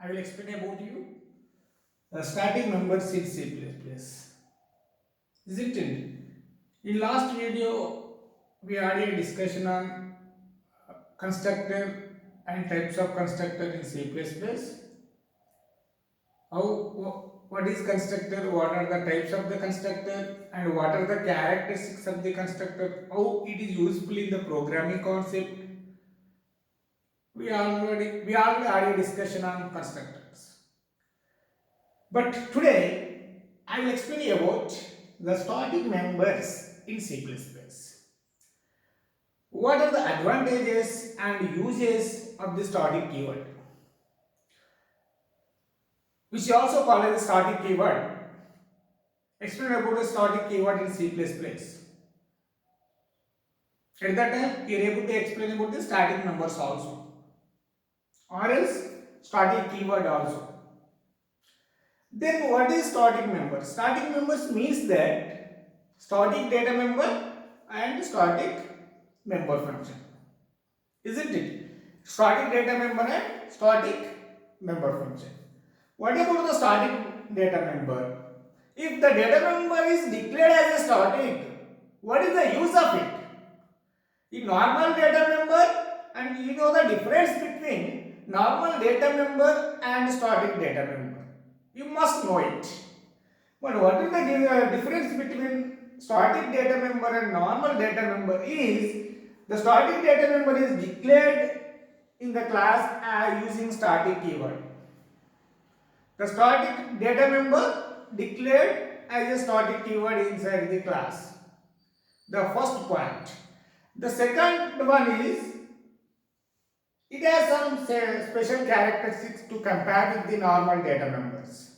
I will explain about you the static members in C++. Isn't it? In last video, we had a discussion on constructor and types of constructor in C++. What is constructor? What are the types of the constructor? And what are the characteristics of the constructor? How it is useful in the programming concept? We already had a discussion on constructors. But today I will explain about the static members in C++. What are the advantages and uses of the static keyword, which is also called as the static keyword? Explain about the static keyword in C++. At that time, we are able to explain about the static members also, or else static keyword also. Then what is static member? Static members means that static data member and static member function. Isn't it? Static data member and static member function. What about the static data member? If the data member is declared as a static, what is the use of it? In normal data member, and you know the difference between normal data member and static data member. You must know it. But what is the difference between static data member and normal data member is the static data member is declared in the class using static keyword. The static data member declared as a static keyword inside the class. The first point. The second one is it has some special characteristics to compare with the normal data members.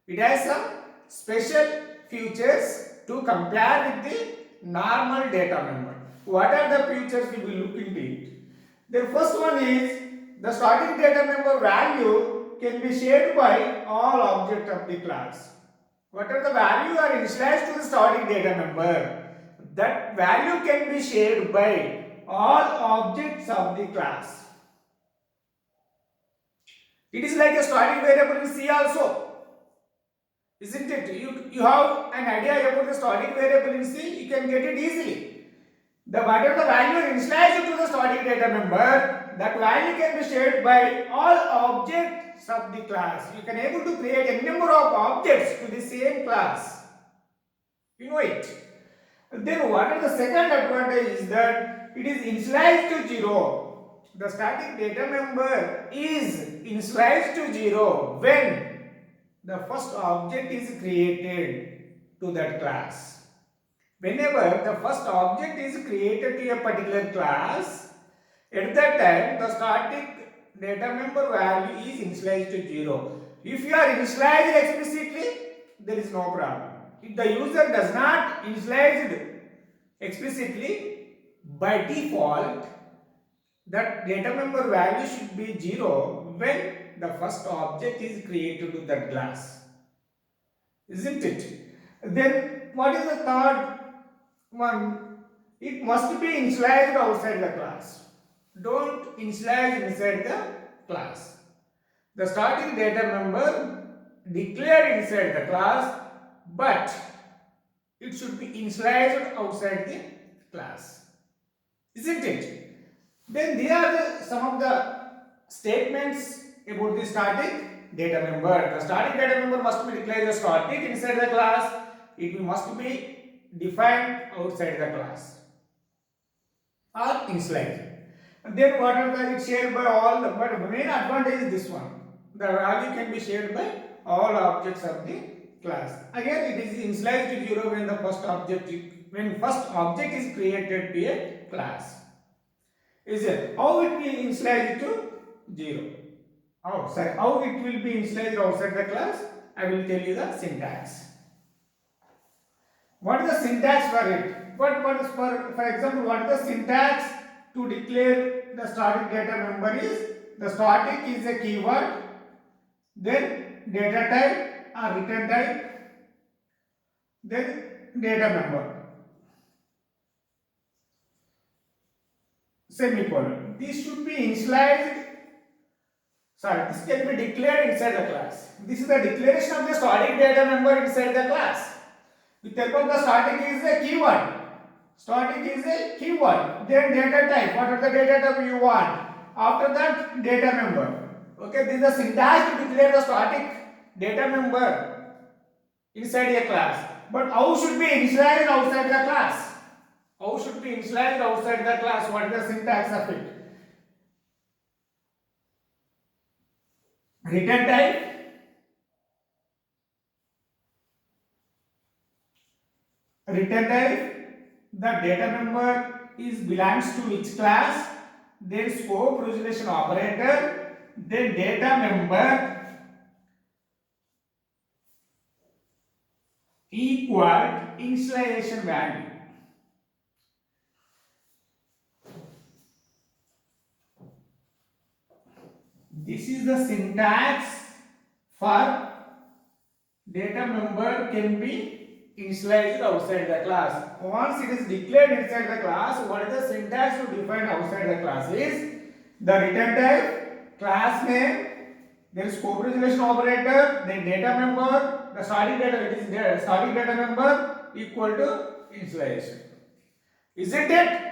It has some special features to compare with the normal data member. What are the features we will look into it? The first one is the static data member value can be shared by all objects of the class. Whatever the value are initialized to the static data member, that value can be shared by all objects of the class. It is like a static variable in C also. Isn't it? You have an idea about the static variable in C, you can get it easily. Whatever the value initialized to the static data member, that value can be shared by all objects of the class. You can able to create a number of objects to the same class. You know it. Then what is the second advantage is that it is initialized to 0. The static data member is initialized to 0 when the first object is created to that class. Whenever the first object is created to a particular class, at that time the static data member value is initialized to 0. If you are initialized explicitly, there is no problem. If the user does not initialize explicitly, by default that data member value should be 0 when the first object is created to that class. Isn't it? Then what is the third one? It must be initialized outside the class. Don't initialize inside the class. The static data member declared inside the class, but it should be initialized outside the class. Isn't it? Then there are some of the statements about the static data member. The static data member must be declared as static inside the class. It must be defined outside the class or initialized. And then what are the shared by all the, but the main advantage is this one. The value can be shared by all objects of the class. Again, it is initialized to 0 when the first object is created to a class. Is it? How it will initialize to 0? How it will be initialized outside the class? I will tell you the syntax. What is the syntax for it? What is for example, what is the syntax to declare the static data member is the static is a keyword, then data type or return type, then data member, semicolon. This should be initialized sorry, this can be declared inside the class. This is the declaration of the static data member inside the class. With help of the static is a keyword. Static is a keyword. Then data type. What are the data type you want? After that, data member. Okay, this is the syntax to declare the static data member inside a class. But how should be initialized outside the class? How should be initialized outside the class? What is the syntax of it? Return type. Return type. The data member is belongs to which class? Then scope resolution operator. Then data member equal initialization value. This is the syntax for data member can be initialized outside the class. Once it is declared inside the class, what is the syntax to define outside the class is the return type, class name, then scope resolution operator, then data member, the static data, it is there, static data member equal to initialization. Isn't it?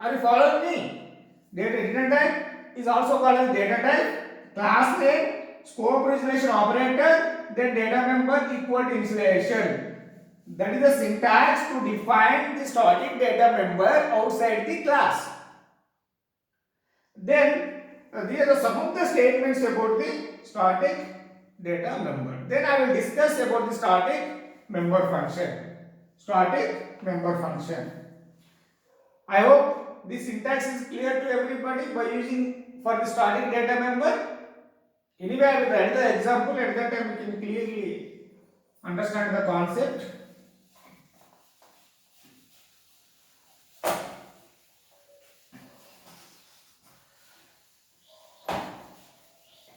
Are you following me? Data return type is also called as data type, class name, scope resolution operator, then data member equal to initialization. That is the syntax to define the static data member outside the class. Then these are some of the statements about the static data member. Then I will discuss about the static member function. Static member function. I hope this syntax is clear to everybody by using for the static data member. Anyway, I will write the example. At that time, we can clearly understand the concept.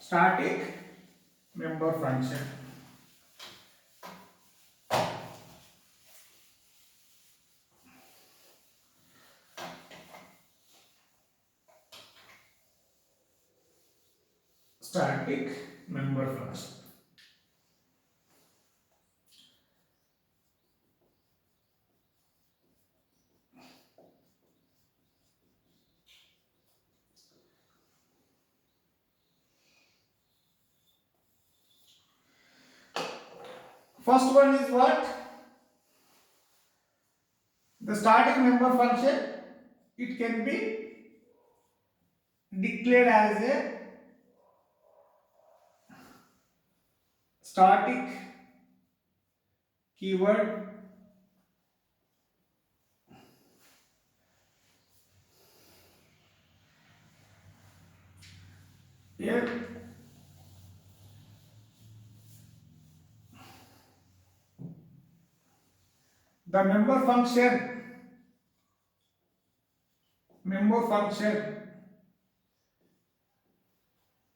Static member function. Static member function. First one is what? The static member function, it can be declared as a static keyword here. The member function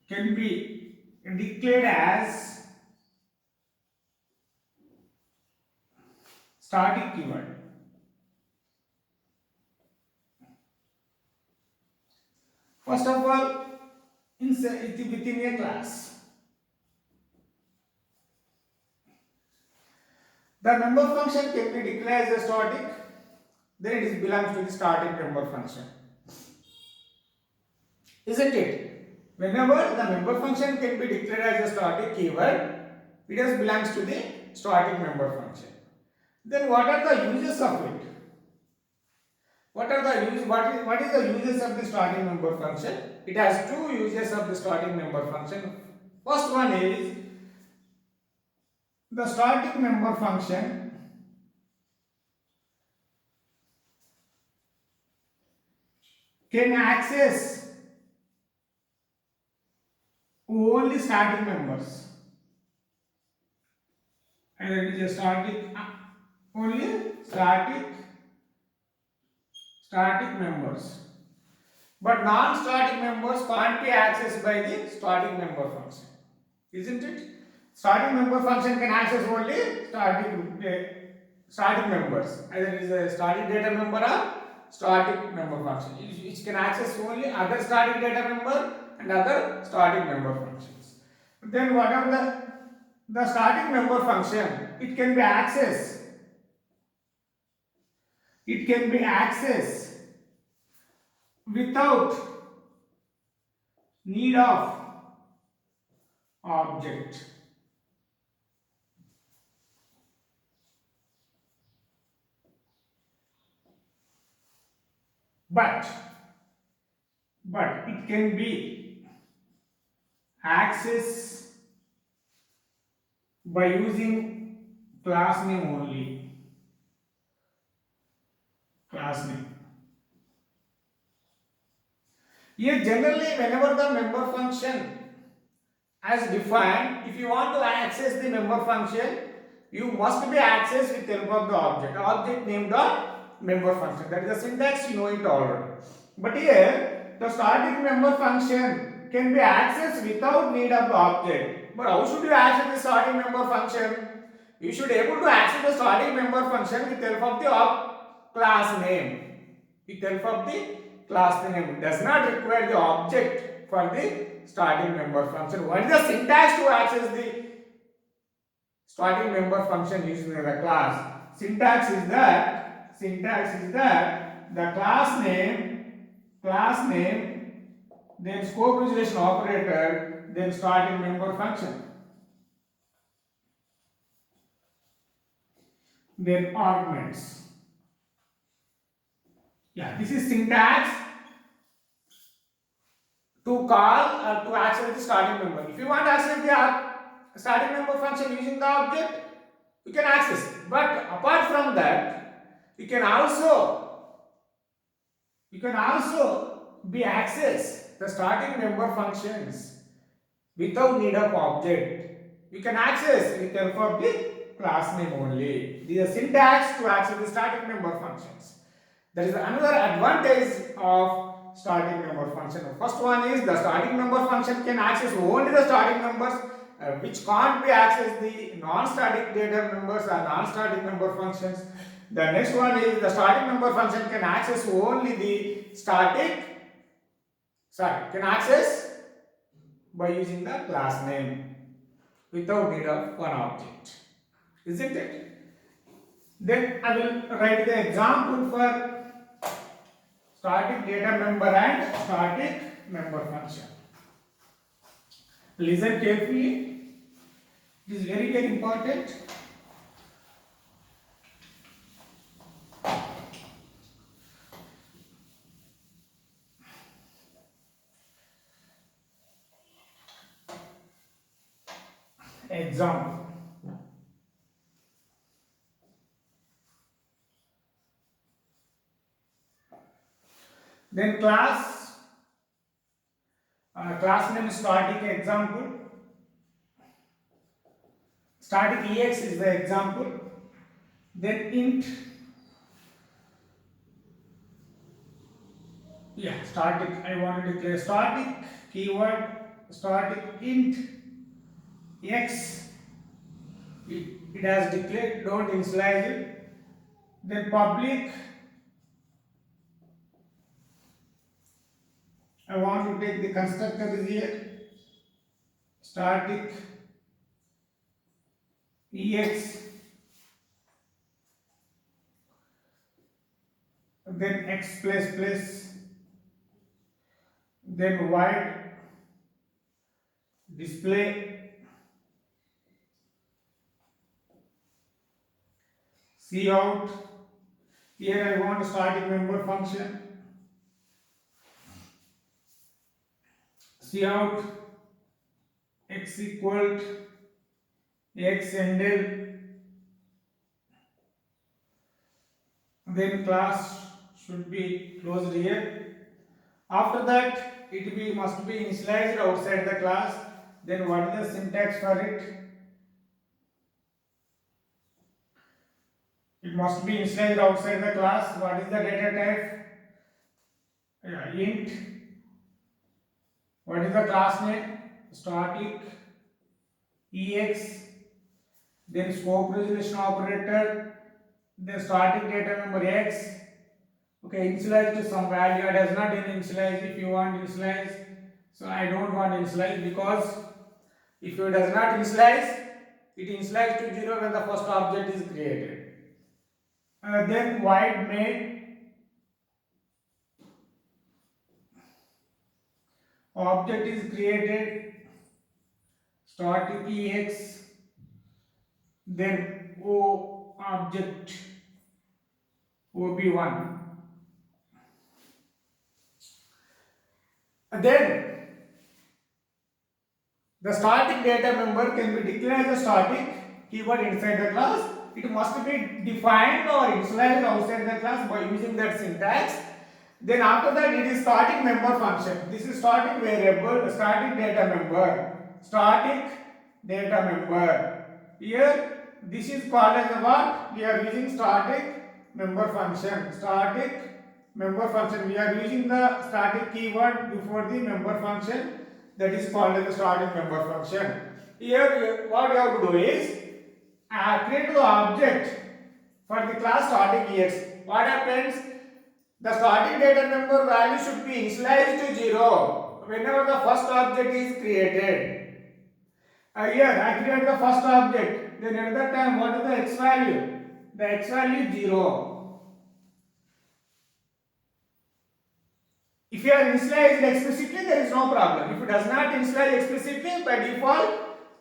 can be declared as static keyword. First of all, within a class, the member function can be declared as a static, then it belongs to the static member function. Isn't it? Whenever the member function can be declared as a static keyword, it just belongs to the static member function. Then what are the uses of it? What is the uses of the static member function? It has two uses of the static member function. First one is the static member function can access only static members. And it is a static, only static members. But non-static members can't be accessed by the static member function. Isn't it? Static member function can access only static members. Either it is a static data member or static member function. Which can access only other static data member and other starting member functions. Then what are the starting member function? It can be accessed. It can be accessed without need of object. But it can be accessed by using class name only. Class name. Here generally whenever the member function as defined, if you want to access the member function, you must be accessed with help of the object named the member function. That is the syntax, you know it already. But here the starting member function can be accessed without need of the object. But how should you access the starting member function? You should be able to access the starting member function with help of the class name. With help of the class name. It does not require the object for the starting member function. What is the syntax to access the starting member function using the class? Syntax is that the class name, then scope resolution operator, then starting member function, then arguments. Yeah, this is syntax to call or to access the starting member. If you want to access the starting member function using the object, you can access it. But apart from that, you can also be access the starting member functions without need of object. You can access with help of the class name only. This is syntax to access the starting member functions. There is another advantage of starting member function. The first one is the starting member function can access only the starting members, which can't be accessed the non-static data members or non-static member functions. The next one is the starting member function can access only the can access by using the class name without need of one object. Isn't it? Then I will write the example for static data member and static member function. Listen carefully. It is very, very important. Example. Then class name is static example. Static ex is the example. Then int. Yeah, static. I want to declare static keyword static int x. It has declared. Don't initialize it. Then public. I want to take the constructor is here. Static ex. Then x plus plus. Then void display. Cout. Here I want a starting member function. Cout x equal x ended. Then class should be closed here. After that, it must be initialized outside the class. Then what is the syntax for it? It must be initialized outside the class. What is the data type? Int. What is the class name? Static ex. Then scope resolution operator. Then starting data member x. Okay, initialize to some value. It does not initialize. If you want to initialize, So I don't want initialize because if it does not initialize, it initializes to 0 when the first object is created. Then void main object is created, static ex, then o object ob1. Then the static data member can be declared as a static keyword inside the class. It must be defined or initialized outside the class by using that syntax. Then after that it is static member function. This is static variable, static data member. Static data member. Here this is called as a what? We are using static member function. Static member function. We are using the static keyword before the member function. That is called as the static member function. Here what you have to do is create the object for the class static ex. What happens? The static data member value should be initialized to 0 whenever the first object is created. Here I create the first object. Then at that time what is the x value? The x value is 0. If you are initialized explicitly, there is no problem. If it does not initialize explicitly, by default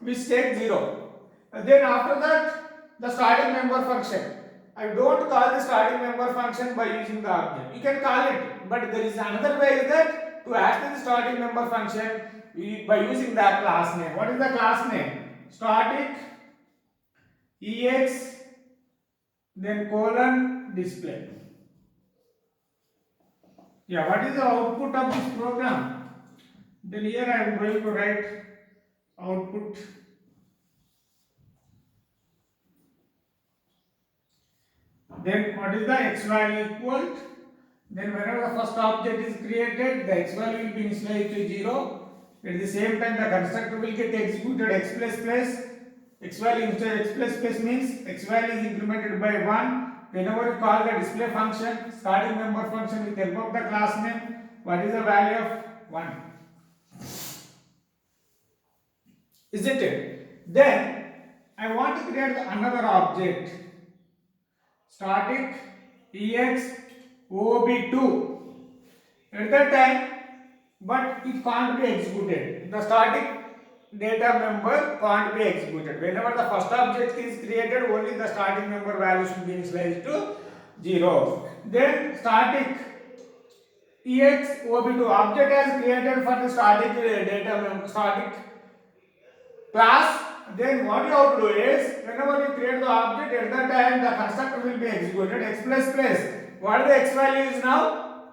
we take 0. Then after that, the starting member function. I don't call the starting member function by using the object. You can call it, but there is another way is that to access the starting member function by using that class name. What is the class name? Static ex then colon display. Yeah, what is the output of this program? Then here I am going to write output. Then what is the x value equal? Then whenever the first object is created, the x value will be initialized to 0. At the same time, the constructor will get executed x plus plus. X value instead x plus plus means x value is incremented by 1. Whenever you call the display function, starting member function with help of the class name, what is the value of 1? Isn't it? Then I want to create another object. Static ex ob2. At that time, but it can't be executed. The static data member can't be executed. Whenever the first object is created, only the starting member value should be initialized to 0. Then static ex ob2 object has created for the static data member static class. Then what you have to do is whenever you create the object, at that time the constructor will be executed x plus plus. What the x value is now?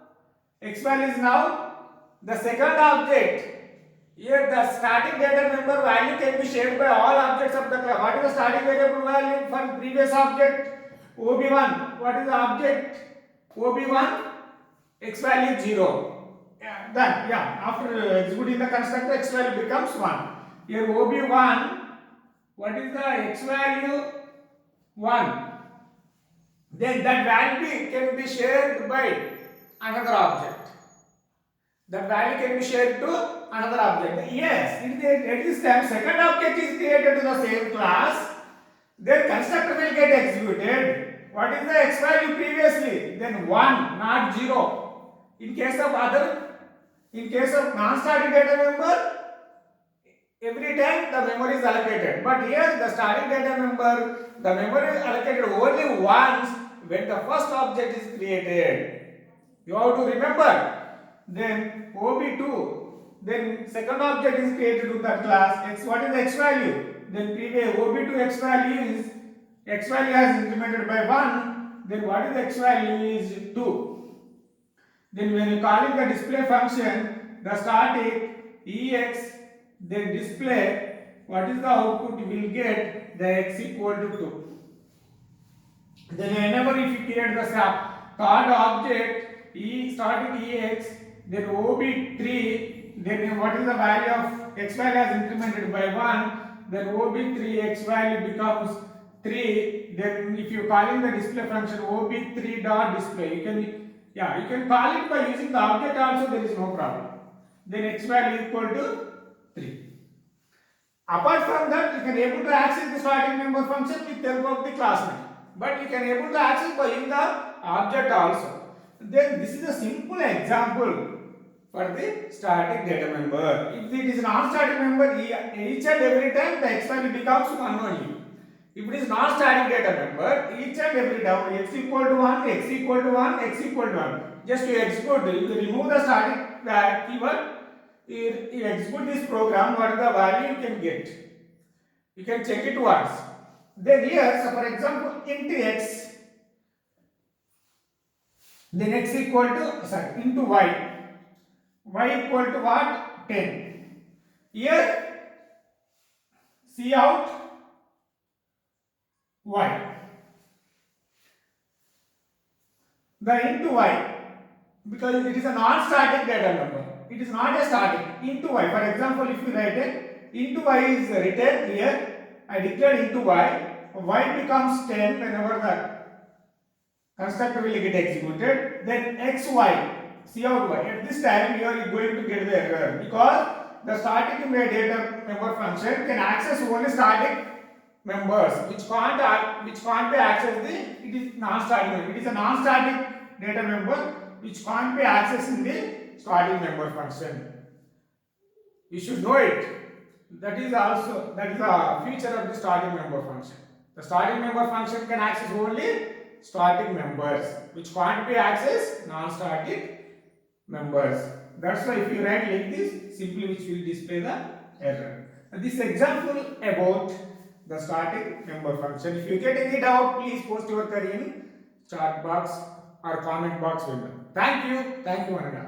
X value is now the second object. Here the static data member value can be shared by all objects of the class. What is the static variable value for previous object? ob1. What is the object? ob1. X value is 0. Yeah, then after executing the constructor, x value becomes 1. Here ob1. What is the x value? 1. Then that value can be shared by another object. That value can be shared to another object. Yes, at this time second object is created to the same class. Then constructor will get executed. What is the x value previously? Then 1, not 0. In case of non-static data member, every time the memory is allocated. But here the static data member, the memory is allocated only once when the first object is created. You have to remember. Then ob2, then second object is created to that class. X, what is the x value? Then previous ob2 x value has incremented by 1. Then what is the x value is 2. Then when you calling the display function, the static ex, then display, what is the output? You will get the x equal to 2. Then whenever if you create the third object static ex, then ob3, then what is the value of x value has incremented by 1, then ob3 x value becomes 3. Then if you calling the display function ob3 dot display, you can call it by using the object also, there is no problem. then x value equal to 3. Apart from that, you can able to access the starting member function with help of the class name, but you can able to access by in the object also. Then this is a simple example for the static data member. If it is non-static member, each and every time the x value becomes 1 only. If it is non-static data member, each and every time x equal to 1, x equal to 1, x equal to 1. Just to execute, you remove the static keyword. You execute this program, what is the value you can get? You can check it once. Then here, so for example, into x, then x equal to, into y equal to what? 10. Here, see out y. The into y, because it is a non-static data number. It is not a static. Into y. For example, if you write it, into y is written here. I declared into y. Y becomes 10 whenever the constructor will get executed. Then xy. See out y. At this time, you are going to get the error because the static data member function can access only static members, which can't be accessed. It is non-static. It is a non-static data member which can't be accessed in the starting member function. You should know it. That is a feature of the starting member function. The starting member function can access only static members, which can't be accessed non-static members. That's why if you write like this, simply which will display the error. This example about the static member function. If you get any doubt, please post your query in chat box or comment box window. Thank you, Ananda.